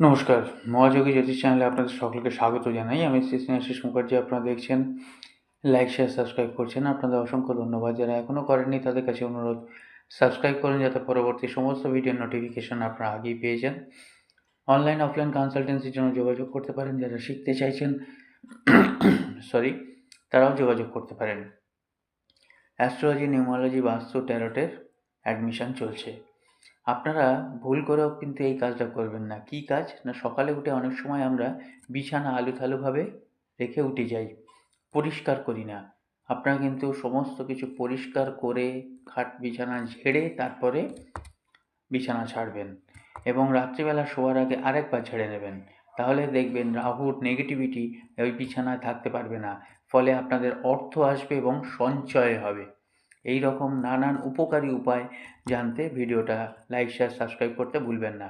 নমস্কার, মহাযোগী জ্যোতিষ চ্যানেলে আপনাদের সকলকে স্বাগত জানাই। আমি শ্রী স্নেহাশিস মুখার্জি। আপনারা দেখছেন, লাইক, শেয়ার, সাবস্ক্রাইব করছেন। আপনাদের অসংখ্য ধন্যবাদ। যারা এখনও করেননি তাদের কাছে অনুরোধ, সাবস্ক্রাইব করুন যাতে পরবর্তী সমস্ত ভিডিওর নোটিফিকেশন আপনারা আগেই পেয়ে যান। অনলাইন, অফলাইন কনসালটেন্সির জন্য যোগাযোগ করতে পারেন। যারা শিখতে চাইছেন তারাও যোগাযোগ করতে পারেন। অ্যাস্ট্রোলজি, নিউমারোলজি, বাস্তু, ট্যারোটের অ্যাডমিশন চলছে। আপনারা ভুল করেও কিন্তু এই কাজটা করবেন না। কী কাজ? না, সকালে উঠে অনেক সময় আমরা বিছানা আলুথালুভাবে রেখে উঠে যাই, পরিষ্কার করি না। আপনারা কিন্তু সমস্ত কিছু পরিষ্কার করে খাট বিছানা ঝেড়ে তারপরে বিছানা ছাড়বেন এবং রাত্রিবেলা শোয়ার আগে আরেকবার ঝেড়ে নেবেন। তাহলে দেখবেন রাহুর নেগেটিভিটি ওই বিছানায় থাকতে পারবে না। ফলে আপনাদের অর্থ আসবে এবং সঞ্চয় হবে। এই রকম নানান উপকারী উপায় জানতে ভিডিওটা লাইক, শেয়ার, সাবস্ক্রাইব করতে ভুলবেন না।